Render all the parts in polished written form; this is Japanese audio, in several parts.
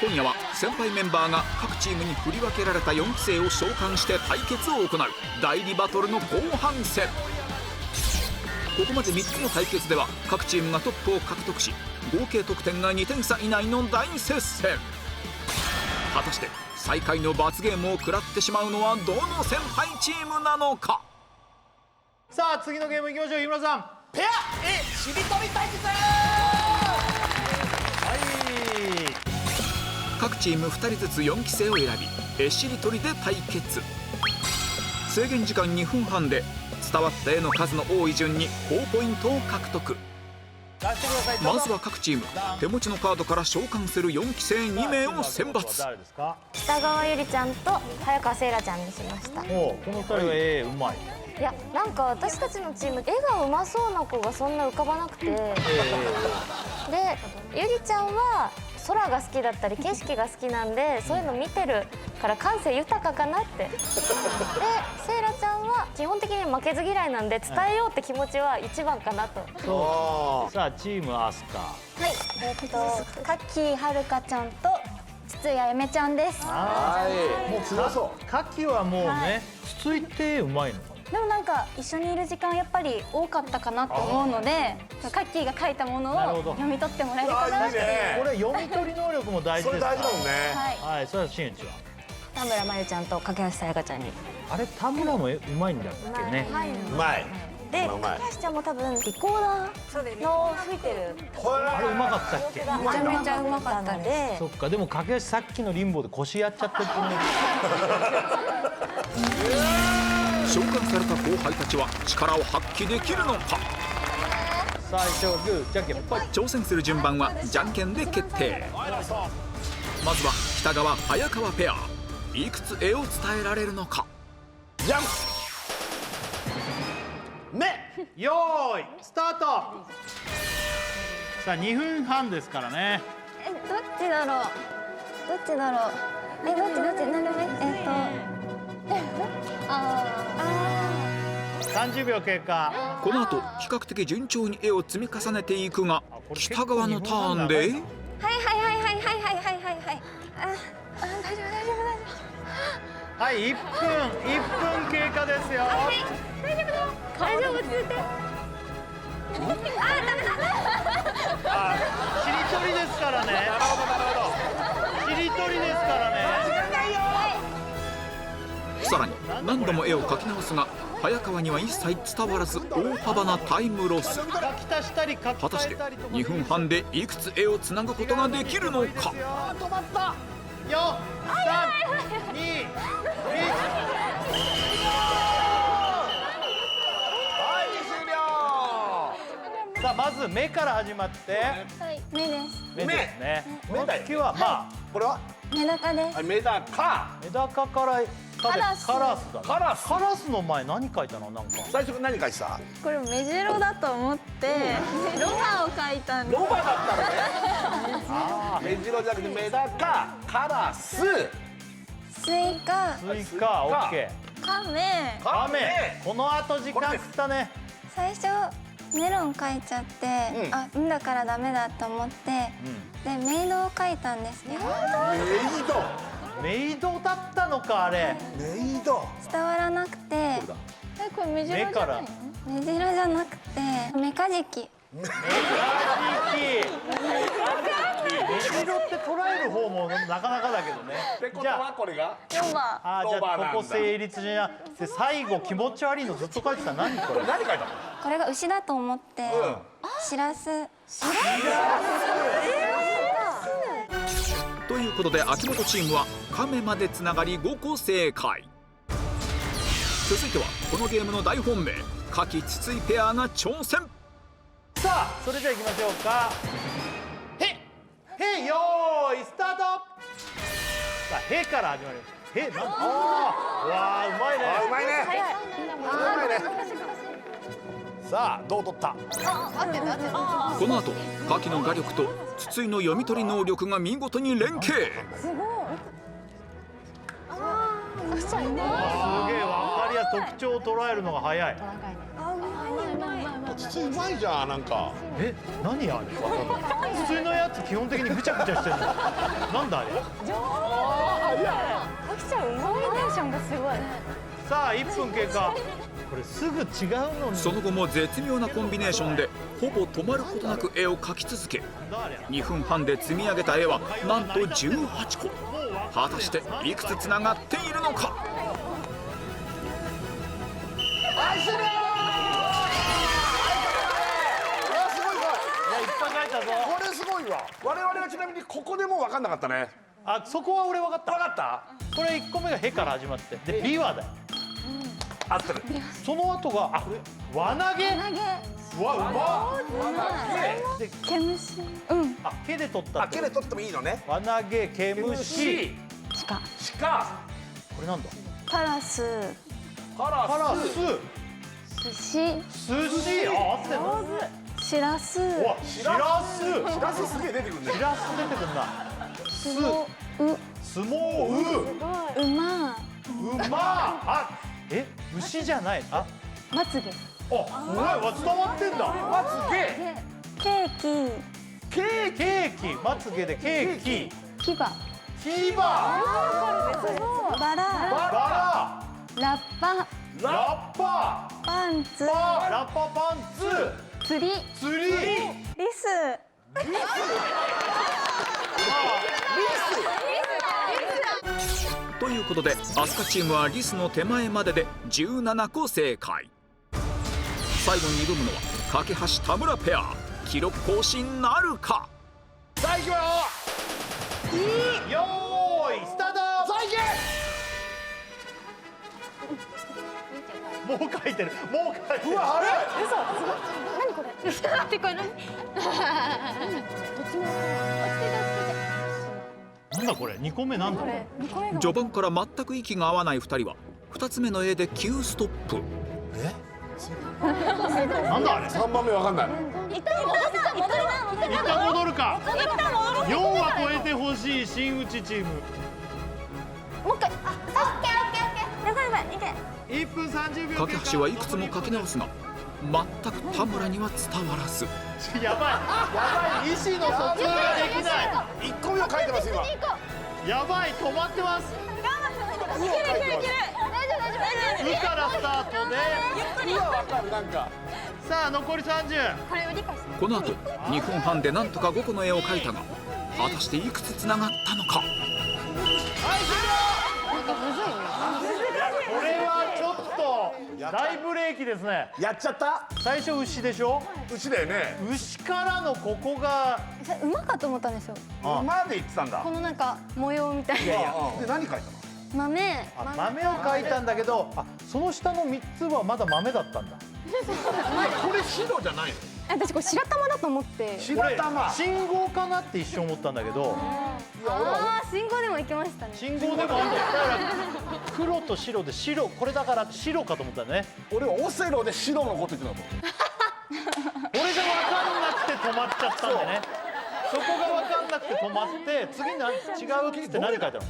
今夜は先輩メンバーが各チームに振り分けられた4期生を召喚して対決を行う代理バトルの後半戦。ここまで3つの対決では各チームがトップを獲得し合計得点が2点差以内の大接戦。果たして最下位の罰ゲームを食らってしまうのはどの先輩チームなのか。さあ次のゲームいきましょう。日村さん。ペア絵しりとり対決。はい。各チーム2人ずつ4期生を選び絵しりとりで対決。制限時間2分半で伝わった絵の数の多い順に高ポイントを獲得。まずは各チーム手持ちのカードから召喚する4期生2名を選抜。北川ゆりちゃんと早川せいらちゃんにしました。おこの2人は絵うまい。いやなんか私たちのチーム絵がうまそうな子がそんな浮かばなくて、でゆりちゃんは空が好きだったり景色が好きなんでそういうの見てるから感性豊かかなって。でせいらちゃんは基本的に負けず嫌いなんで伝えようって気持ちは一番かなと。そうさあチームアスカ。はい、カッキーはるかちゃんと筒井あやめちゃんです。はい。もう強そう。カッキーはもうねつついてうまいの。でもなんか一緒にいる時間やっぱり多かったかなと思うので、カッキーが書いたものを読み取ってもらえるかなって。これ読み取り能力も大事ですから。それ大事だもんね。はい。それは新内は田村真由ちゃんと架橋さやかちゃんに。あれ田村もうまいんだっけね。うまい。で架橋ちゃんも多分リコーダーの吹いてるあれうまかったっけ。めちゃめちゃうまかったので。そっかでも架橋さっきのリンボーで腰やっちゃってると思う。召喚された後輩たちは力を発揮できるのか。最初グーじゃんけんぽい。挑戦する順番はじゃんけんで決定。まずは北川早川ペアいくつ絵を伝えられるのか。じゃん。目。よーいスタート。さあ2分半ですからね。どっちだろう。どっちだろう。どっちなんでもいい。30秒経過。この後比較的順調に絵を積み重ねていくが北川のターンではいはいはいはいはいはいはいはいはい。大丈夫大丈夫大丈夫。はい1分経過ですよ。大丈夫落ち着いて。ダメだ。しりとりですからね。しりとりですからね。さらに何度も絵を描き直すが早川には一切伝わらず大幅なタイムロス。書き足したり書き果たして換えたりとか。 2分半でいくつ絵をつなぐことができるのか。止まった。4、3、2、1。さあまず目から始まって目です。目ですね。目だよ次はまあこれはメダカです。メダカ。メダカからカラスだ。カラス。カラスの前何書いたのなんか。最初何書いてた？これメジロだと思ってロバを描いたんです。ロバだったのね。メジロじゃなくてメダカ、カラス、スイカ、スイカ、オッケー。カメ。カメ。この後時間食ったね。最初メロン描いちゃって、んだからダメだと思って、でメイドを描いたんですけど。メイド。メイドだったのかあれ。メイド。伝わらなくて。これメジロじゃないの？メジロじゃなくてメカジキ。メジロって捉える方もなかなかだけどね。ってことはこれが4番。あ、じゃあここ成立じゃで最後気持ち悪いのずっと書いてた。何これ？何書いたの？これが牛だと思ってしらす。ということで秋元チームは亀までつながり5個正解。続いてはこのゲームの大本命夏季筒井ペアが挑戦。さあそれじゃあいきましょうか。へよーいスタート。さあへから始まります。へなんわあうまいね。うまいね。さあどう取った？この後夏季の画力と筒井の読み取り能力が見事に連携。すげえ分かりやすい特徴を捉えるのが早い。筒うまいじゃんなんか。え、何あれ普通のやつ基本的にぐちゃぐちゃしてるのなんだあれ。かきちゃんうまいね。テンションがすごい。さあ1分経過。これすぐ違うのに。その後も絶妙なコンビネーションでほぼ止まることなく絵を描き続け、2分半で積み上げた絵はなんと18個。果たしていくつつながっているのか。いっぱい描いたぞ。これすごいわ。我々はちなみにここでもう分かんなかったね。あ、そこは俺分かった。分かった？これ1個目が「へ」から始まってで「び」はだよ。合ってる。その後があ、輪投げ。うわ、うまっ。で、毛虫。うん。あ、毛で取ったあ、って毛で取ってもいいのね。輪投げ、毛虫。鹿。これなんだ。カラス。カカラス。寿司。寿司。あ、合ってるの。しらす。うわ、しらす。しらすすげえ出てくるね。しらす出てくるな。すもう。相撲う。馬。馬。あ、え、牛じゃない。あ、まつげ。あ、うまいわ、伝わってんだ。まつげ。ケーキ。ケーキ。まつげでケーキ。牙。牙。バラ。バラ。ラッパ。ラッパ。パンツ。ラッパパンツ。釣り。釣り。リス。ということでアスカチームはリスの手前までで17個正解。最後に挑むのは架橋田村ペア。記録更新なるか。さあ行きましょよーいスタート。う。さあ行け。もう書いてる。もう書いてる。うわ、あれ。何これ。ってこれ何。なんだこれ。2個目なんだ。序盤から全く息が合わない2人は2つ目の絵で急ストップ。なんだあれ。3番目分かんない。一旦戻るか。4は超えてほしい新内チーム。もう一回。あ、オッケーオッケーオッケー。やばいやばい。いけ。 1分30秒経過。架橋はいくつも書き直すが全く田村には伝わらず。やばい。意思の疎通ができない。 1個目を書いてます今。やばい。止まってます。うを書いてます。うからスタートで。うは分かるなんか。さあ残り30。これを理解して。この後2分半でなんとか5個の絵を描いたが果たしていくつつながったのか。これはちょっと大ブレーキですね。やっちゃった。最初牛でしょ。牛だよね。牛からのここが馬かと思ったんですよ。馬で言ってたんだ。このなんか模様みたいな。で何書いたの？豆。豆を描いたんだけど、あ、その下の3つはまだ豆だったんだ。これ白じゃないの？私これ白玉だと思って。白玉。信号かなって一瞬思ったんだけど、ああ、信号でも行きましたね。信号でもあんだ。だから黒と白で白、これだから白かと思ったね。俺はオセロで白のこと言ってたもん。俺が分かんなくて止まっちゃったんでね。そこが分かんなくて止まって次違うっつって何書いたの？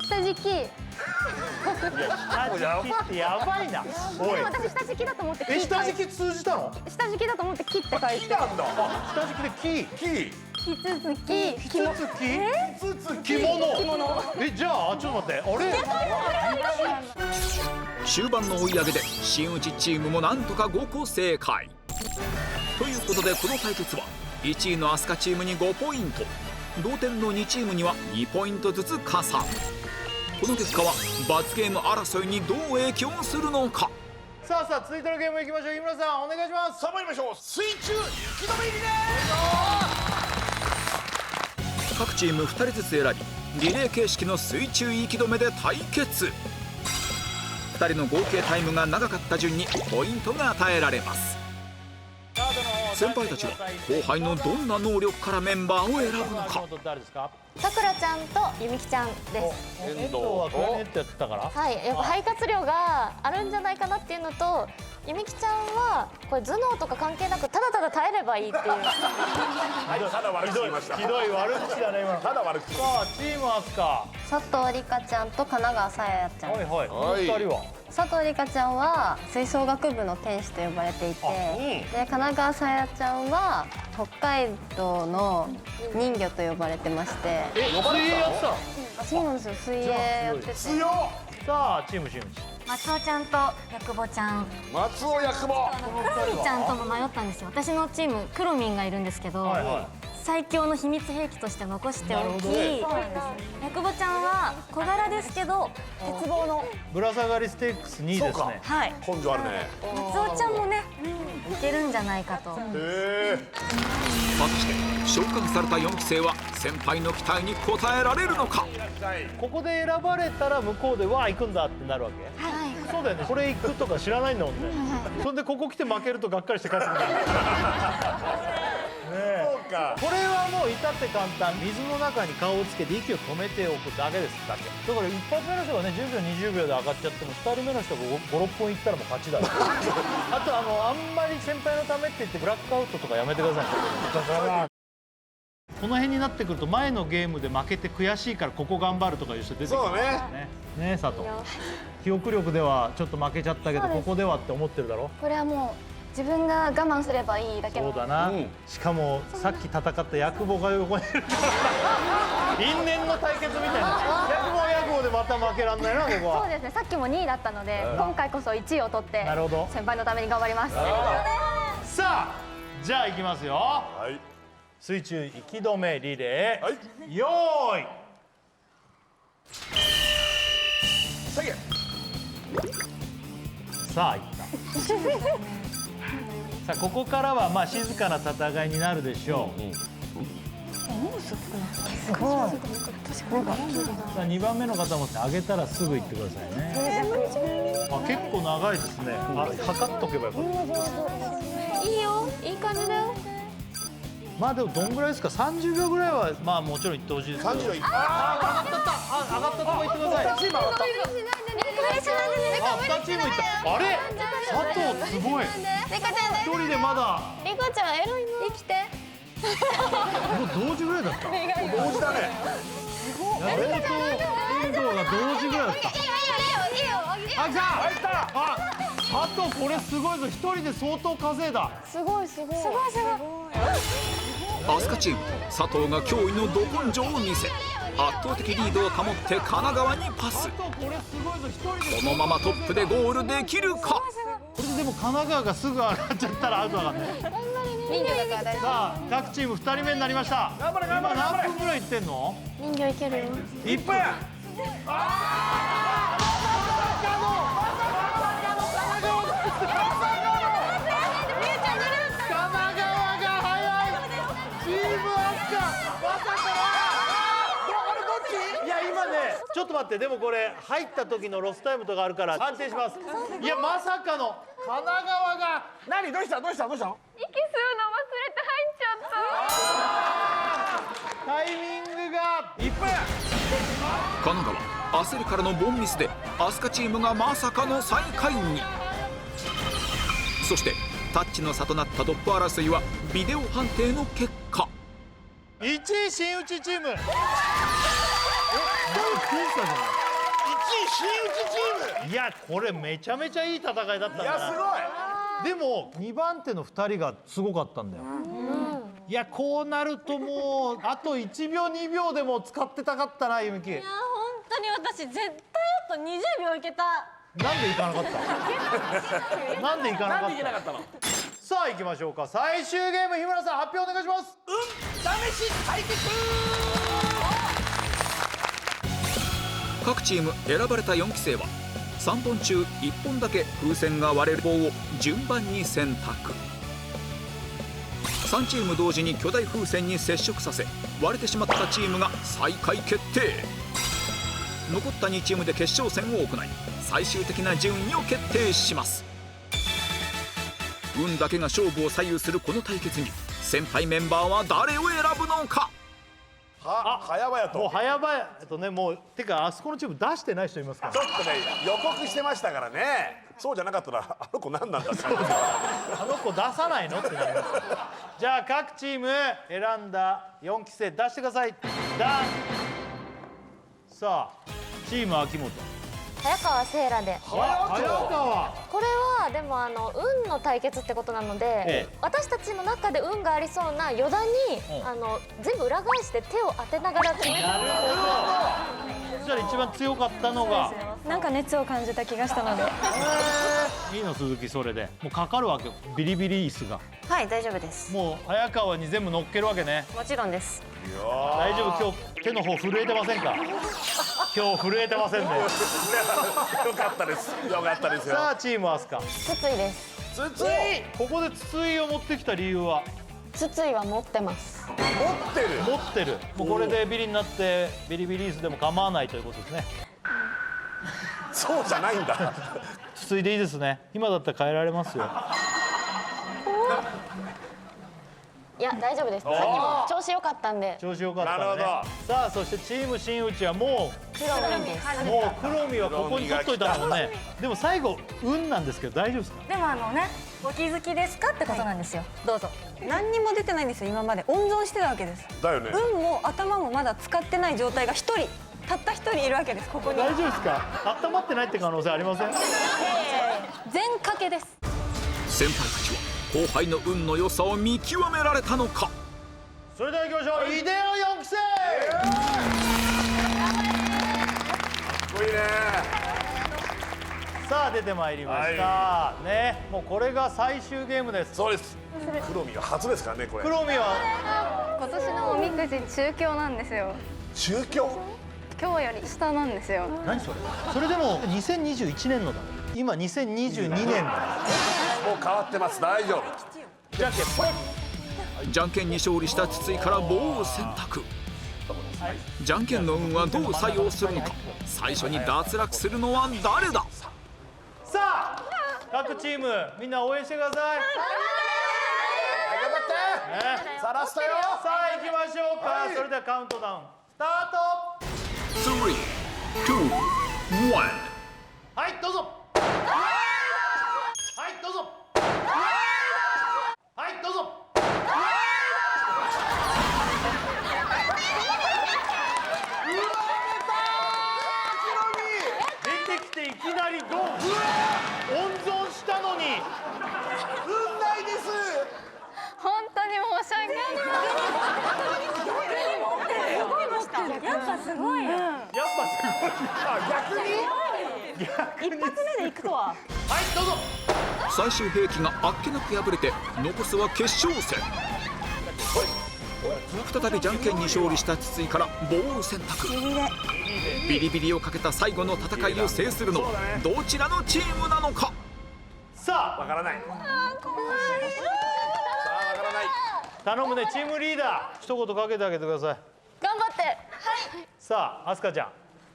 下敷き。いや、下敷きってやばいな。おい、私下敷きだと思って。下敷き通じたの？下敷きだと思って木って書いて。なんだ。下敷きで木。キツツキ。キツツキ。着物。え、じゃあちょっと待って。あれ？終盤の追い上げで新内チームもなんとか5個正解。ということでこの対決は1位のアスカチームに5ポイント、同点の2チームには2ポイントずつ加算。この結果は罰ゲーム争いにどう影響するのか。さあ続いてのゲームいきましょう。日村さんお願いします。さあ参りましょう。水中息止めリレ各チーム2人ずつ選びリレー形式の水中息止めで対決。2人の合計タイムが長かった順にポイントが与えられます。先輩たちは後輩のどんな能力からメンバーを選ぶのか。誰ですか？さくらちゃんとゆみきちゃんです。遠藤はクラリネットやってたから。はい、やっぱ肺活量があるんじゃないかなっていうのと、ゆみきちゃんはこれ頭脳とか関係なくただただ耐えればいいっていう。はい、ただ悪口言いました。ひどい悪口だね今の。ただ悪口。さあチームアスカ。佐藤里香ちゃんと神奈川さややちゃん。はいはい。この2人は。佐藤梨香ちゃんは吹奏楽部の天使と呼ばれていて、で神奈川さやちゃんは北海道の人魚と呼ばれてまして。水泳やってたの？そうなんですよ、水泳やってて。強っ。さあチームしんうち。松尾ちゃんとヤクボちゃん、松尾八雲。クロミちゃんとも迷ったんですよ。私のチームクロミンがいるんですけど、はいは最強の秘密兵器として残しておき、なるほどねヤクボちゃんは小柄ですけど鉄棒の、ぶら下がりステークス2位ですね。はい、根性あるね。松尾ちゃんもね、いけるんじゃないかと。へえ。果たして召喚された4期生は先輩の期待に応えられるのか。ここで選ばれたら向こうでわあ行くんだってなるわけ。はい、そうだよね、これ行くとか知らないんだもんね。そんでここ来て負けるとがっかりして帰ってくる。ねえ、そうか。これはもう至って簡単。水の中に顔をつけて息を止めておくだけです。だけだから一発目の人がね10秒20秒で上がっちゃっても2人目の人が56本いったらもう勝ちだよ。あとあんまり先輩のためって言ってブラックアウトとかやめてくださいね。この辺になってくると前のゲームで負けて悔しいからここ頑張るとかいう人出てくるそうだね。ねえ佐藤、記憶力ではちょっと負けちゃったけどここではって思ってるだろ。これはもう自分が我慢すればいいだけの。そうだな、しかもさっき戦ったヤクボが横にいるから因縁の対決みたいな。ヤクボはヤクボでまた負けらんないなここは。そうですね、さっきも2位だったので、今回こそ1位を取ってなるほど先輩のために頑張ります。さあじゃあいきますよ。はい。水中息止めリレー、はい。よーいさげ。さあいったさあここからはまあ静かな戦いになるでしょう。さあ2番目の方も上げたらすぐ行ってくださいね。あ、結構長いですね。あ、測っとけばよかった。いいよ、いい感じだよ。まあでもどんぐらいですか。30秒ぐらいはまあもちろん行ってほしいですけど。30の。上がったとこ行ってください。チーム上がった。あ、2チーム行った。あれ佐藤すごい。一人でまだリコちゃんエロいの生きて。もう同時ぐらいだった。同時だね。ヤクボと遠藤が同時ぐらいだった。あ、来た。入った。あ、佐藤これすごいぞ。一人で相当稼いだ。すごいすごい。アスカチーム佐藤が驚異のど根性を見せ圧倒的リードを保って神奈川にパス。佐藤これすごいぞ。一人で。このままトップでゴールできるか。これででも神奈川がすぐ上がっちゃったらアウトだからね。人魚だから大丈さあ各チーム2人目になりました。頑張れ頑張れ頑張れ。今何分ぐらいいってんの人魚いけるよ。 ？1分。ちょっと待って、でもこれ入った時のロスタイムとかあるから判定します。いやまさかの神奈川が。何どうしたどうしたどうしたの？息吸うの忘れて入っちゃった。タイミングが1分。神奈川焦りからのボンミスでアスカチームがまさかの最下位に。そしてタッチの差となったトップ争いはビデオ判定の結果1位新内チーム。1位新内チーム。いやこれめちゃめちゃいい戦いだったんだ。いやすごい。でも2番手の2人がすごかったんだよ。いやこうなるともうあと1秒2秒でも使ってたかったな。ゆみきいや本当に私絶対あと20秒いけた。なんで行かなかったなんで行かなかった。なんでいけなかったの？さあ行きましょうか。最終ゲーム日村さん発表お願いします。試し対決。各チーム選ばれた4期生は3本中1本だけ風船が割れる棒を順番に選択。3チーム同時に巨大風船に接触させ割れてしまったチームが最下位決定。残った2チームで決勝戦を行い最終的な順位を決定します。運だけが勝負を左右するこの対決に先輩メンバーは誰を選ぶのか。早々もうと早々とね。もうてかあそこのチーム出してない人いますから。ちょっとね予告してましたからね。そうじゃなかったらあの子何なんだってあの子出さないのってなります。じゃあ各チーム選んだ4期生出してください。ダン。さあチーム秋元早川せいらで。早川これはでも運の対決ってことなので、ええ私たちの中で運がありそうな余談に、全部裏返して手を当てながら決めた。そしたら一番強かったのがなんか熱を感じた気がしたので。いいの鈴木。それでもうかかるわけよ、ビリビリ椅子が。はい大丈夫です。もう早川に全部乗っけるわけね。もちろんです。大丈夫、今日手の方震えてませんか？今日震えてませんね。よかったです。よかったですよ。さあチーム飛鳥、筒井です。筒井ここで筒井を持ってきた理由は？筒井は持ってます。持ってる。持ってる。もうこれでビリになってビリビリ椅子でも構わないということですね。そうじゃないんだ。筒井でいいですね。今だったら変えられますよ。いや大丈夫です。さっきも調子良かったんで。調子よかったね。なるほど。さあそしてチーム真打ちはも黒いです。う黒見はここに取っといたもんね。でも最後運なんですけど大丈夫ですか？でもお気づきですかってことなんですよ。どうぞ。何にも出てないんですよ今まで。温存してたわけです。だよね。運も頭もまだ使ってない状態が一人たった一人いるわけですここに。大丈夫ですか？温まってないって可能性ありません？全賭けです。先輩たちは後輩の運の良さを見極められたのか。それでは行きましょう。イデオ4期生。かっこいいね。さあ出てまいりました、ね。もうこれが最終ゲームです。そうです。黒見が初ですからねこれ。黒見は今年のおみくじ中京なんですよ。中京。今日より下なんですよ。何それ？それでも2021年のだ。今2022年だ。もう変わってます。大丈夫。じゃんけんぽい。じゃんけんに勝利した筒井から棒を選択。じゃんけんの運はどう作用するのか。最初に脱落するのは誰だ。さあ各チームみんな応援してください。頑張って。さあラストよ。さあ行きましょうか、それではカウントダウンスタート。3、2、1。はいどうぞ。はいどうぞ。はいどうぞ。出てきていきなりドン。温存したのに。運ないです。本当に申し訳ない。やっぱすごい。やっぱすごい。あ逆に。一発目でいくとは。はいどうぞ。最終兵器があっけなく敗れて残すは決勝戦。再びじゃんけんに勝利した筒井から棒を選択。ビリビリをかけた最後の戦いを制するのはどちらのチームなのか。さあわからない。さあわからない。頼むねチームリーダー、一言かけてあげてください。頑張って。さあ飛鳥ちゃん。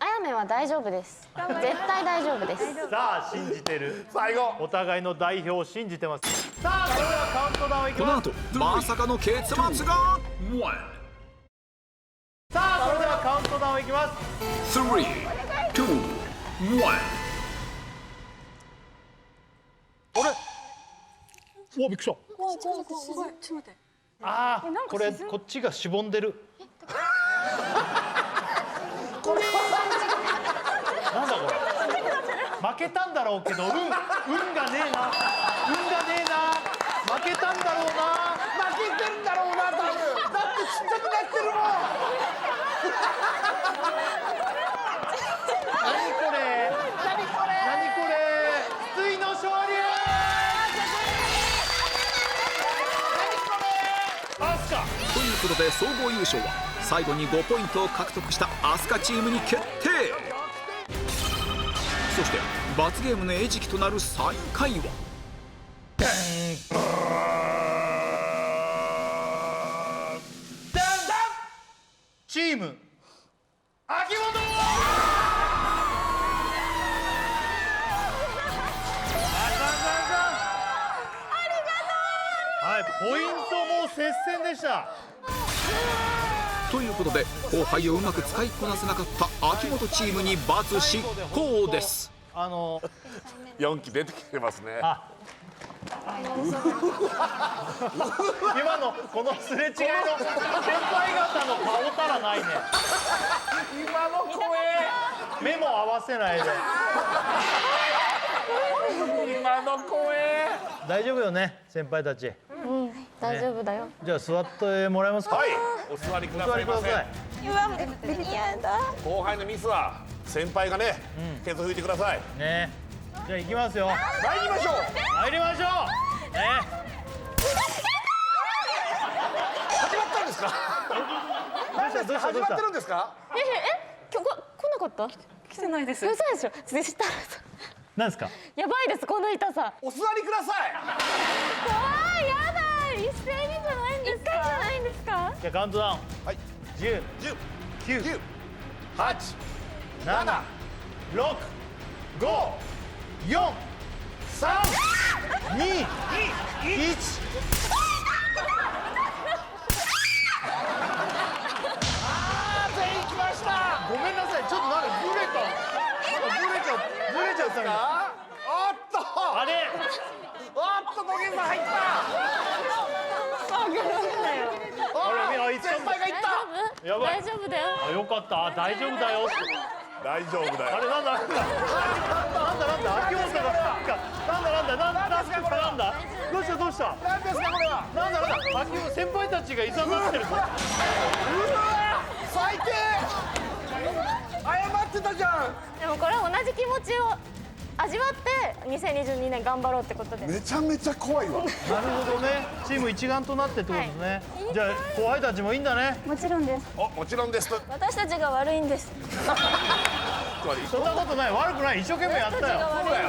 あやめは大丈夫です。絶対大丈夫です。さあ信じてる。最後。お互いの代表を信じてます。さあそれではカウントダウンいきます。この後まさかの結末が。さあそれではカウントダウンいきます。3、2、1。あれおびっくりした。怖いちょっと待って。ああこれこっちがしぼんでる。なんだこれ。負けたんだろうけど運がねえな。運がねえな。負けたんだろうな。負けてんだろうな多分。だってちっちゃくなってるもん。何これ。筒井の勝利。アスカ。ということで総合優勝は最後に5ポイントを獲得した飛鳥チームに決定。そして罰ゲームの餌食となる最下位はチーム秋元。はい、ポイントも接戦でした。ということで後輩をうまく使いこなせなかった秋元チームに罰執行です。4期出てきてますね。今のこのすれ違いの先輩方の顔たらないね。今の声目も合わせないで。今の声大丈夫よね先輩たち。うん大丈夫だよ。じゃあ座ってもらえますか。はいお座りくおださいませ。座りください。うわやだ。後輩のミスは先輩がねケツ拭いてください。ね。じゃあ行きますよ。参りましょう。参りましょう。ね。始まったんですか。どうした始まってるんですか。今日来なかった？来てないです。嘘でしょ。そしたらさなんですか。やばいですこの痛さ。お座りください。怖いやだ一斉にじゃないんですか。一回じゃないんですか。じゃあカウントダウン。はい。 10、 10、 9、 9、8、 7、6、5、4、3、2、1。全員来ました。ごめんなさい、ちょっとなんかブレた。ブレちゃったみたいな。おっと。あれ。おっと土下座入った。あれ、先輩が行った。やばい大。丈夫だよ。あ、よかった。あ、大丈夫だよ。大丈夫だあれ、よ。なんだ。秋元が。なんだ。どうした。何ですかこれは。なんだ。秋元先輩たちがいざなってるぞ。うわ最低。謝ってたじゃでもこれ同じ気持ちを味わって2022年頑張ろうってことでん。す。めちゃめちゃ怖いわ。なるほどね。チーム一丸となってってことですね。じゃあ後輩たちもいいんだね。もちろんです。もちろんですと。私たちが悪いんです。そんなことない。悪くない。一生懸命やったよ。そうだよ。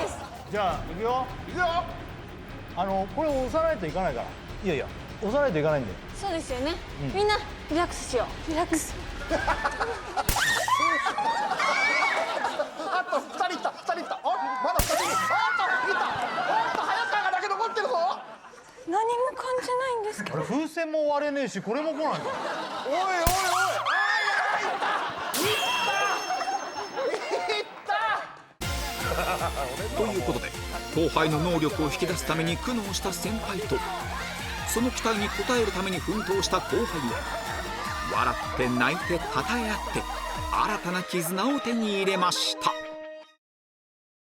じゃあ行くよ。いくよ。これ押さないといかないから。いやいや押さないといかないんで。そうですよね、みんなリラックスしよう。リラックス。あと2人いった。あまだ2人いる。早川だけ残ってるぞ。何も感じないんですけど。あれ風船も割れねえしこれも来ないんだ。おい。ということで後輩の能力を引き出すために苦悩した先輩とその期待に応えるために奮闘した後輩を笑って泣いてたたえ合って新たな絆を手に入れました。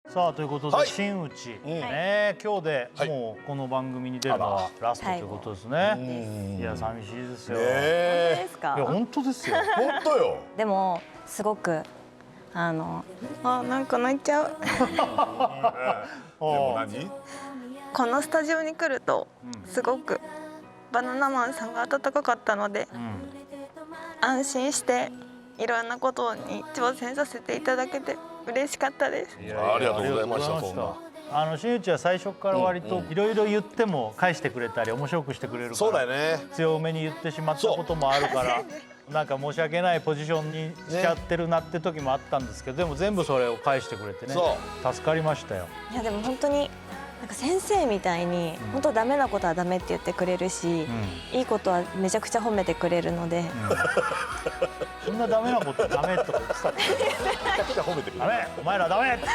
さあということで、はい真打ち、ね今日でもうこの番組に出るのはラストということですね。いや寂しいですよ。ですかいや本当ですよ。本当よ。でもすごくなんか泣いちゃう。でも何？このスタジオに来るとすごくバナナマンさんが温かかったので、安心していろんなことに挑戦させていただけて嬉しかったです。いやありがとうございましたありがとうございました。真打ちは最初から割といろいろ言っても返してくれたり面白くしてくれるからそうだよね。強めに言ってしまったこともあるからなんか申し訳ないポジションにしちゃってるなって時もあったんですけど、でも全部それを返してくれてね助かりましたよ。いやでも本当になんか先生みたいに本当ダメなことはダメって言ってくれるし、いいことはめちゃくちゃ褒めてくれるので、そんなダメなことダメとか言ってためちゃくちゃ褒めてくれる。ダメお前らダメって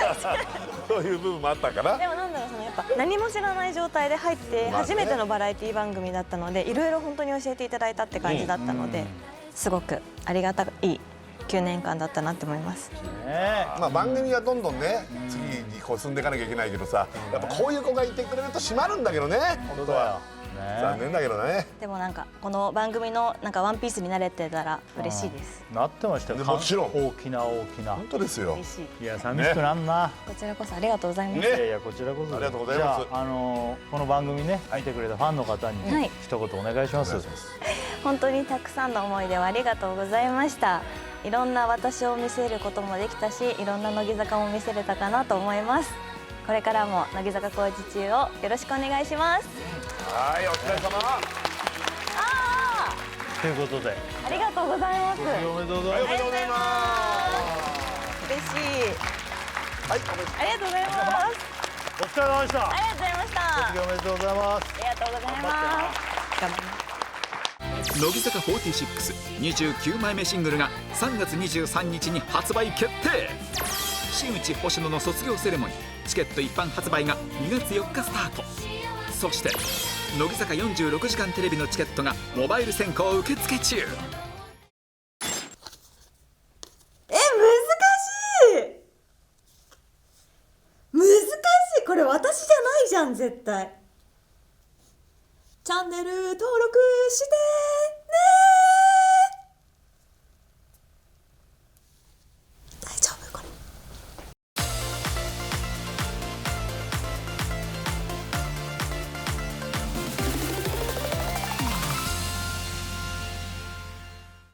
そういう部分もあったから。でもなんだろうそのやっぱ何も知らない状態で入って初めてのバラエティ番組だったのでいろいろ本当に教えていただいたって感じだったので、すごくありがたい9年間だったなって思います。まあ番組はどんどんね次にこう進んでいかなきゃいけないけどさ、やっぱこういう子がいてくれると締まるんだけどね。本当は残念だけどね。でもなんかこの番組のなんかワンピースになれてたら嬉しいです。なってましたよ。もちろん大きな本当ですよ。嬉しい。いや寂しくなんな。こちらこそありがとうございます。いやいやこちらこそありがとうございますじゃあこの番組ね見てくれたファンの方にはい一言お願いします。本当にたくさんの思い出をありがとうございました。いろんな私を見せることもできたし、いろんな乃木坂も見せれたかなと思います。これからも乃木坂工事中をよろしくお願いします。はいお疲れ様。ということでありがとうございます。おめでとうございます。おめでとうございます。嬉しい。はいありがとうございます。お疲れ様でした。ありがとうございました。おめでとうございます。ありがとうございます。頑張ります。乃木坂4629枚目シングルが3月23日に発売決定。真打ち星野の卒業セレモニーチケット一般発売が2月4日スタート。そして乃木坂46時間テレビのチケットがモバイル先行受付中。難しい。これ私じゃないじゃん絶対。チャンネル登録して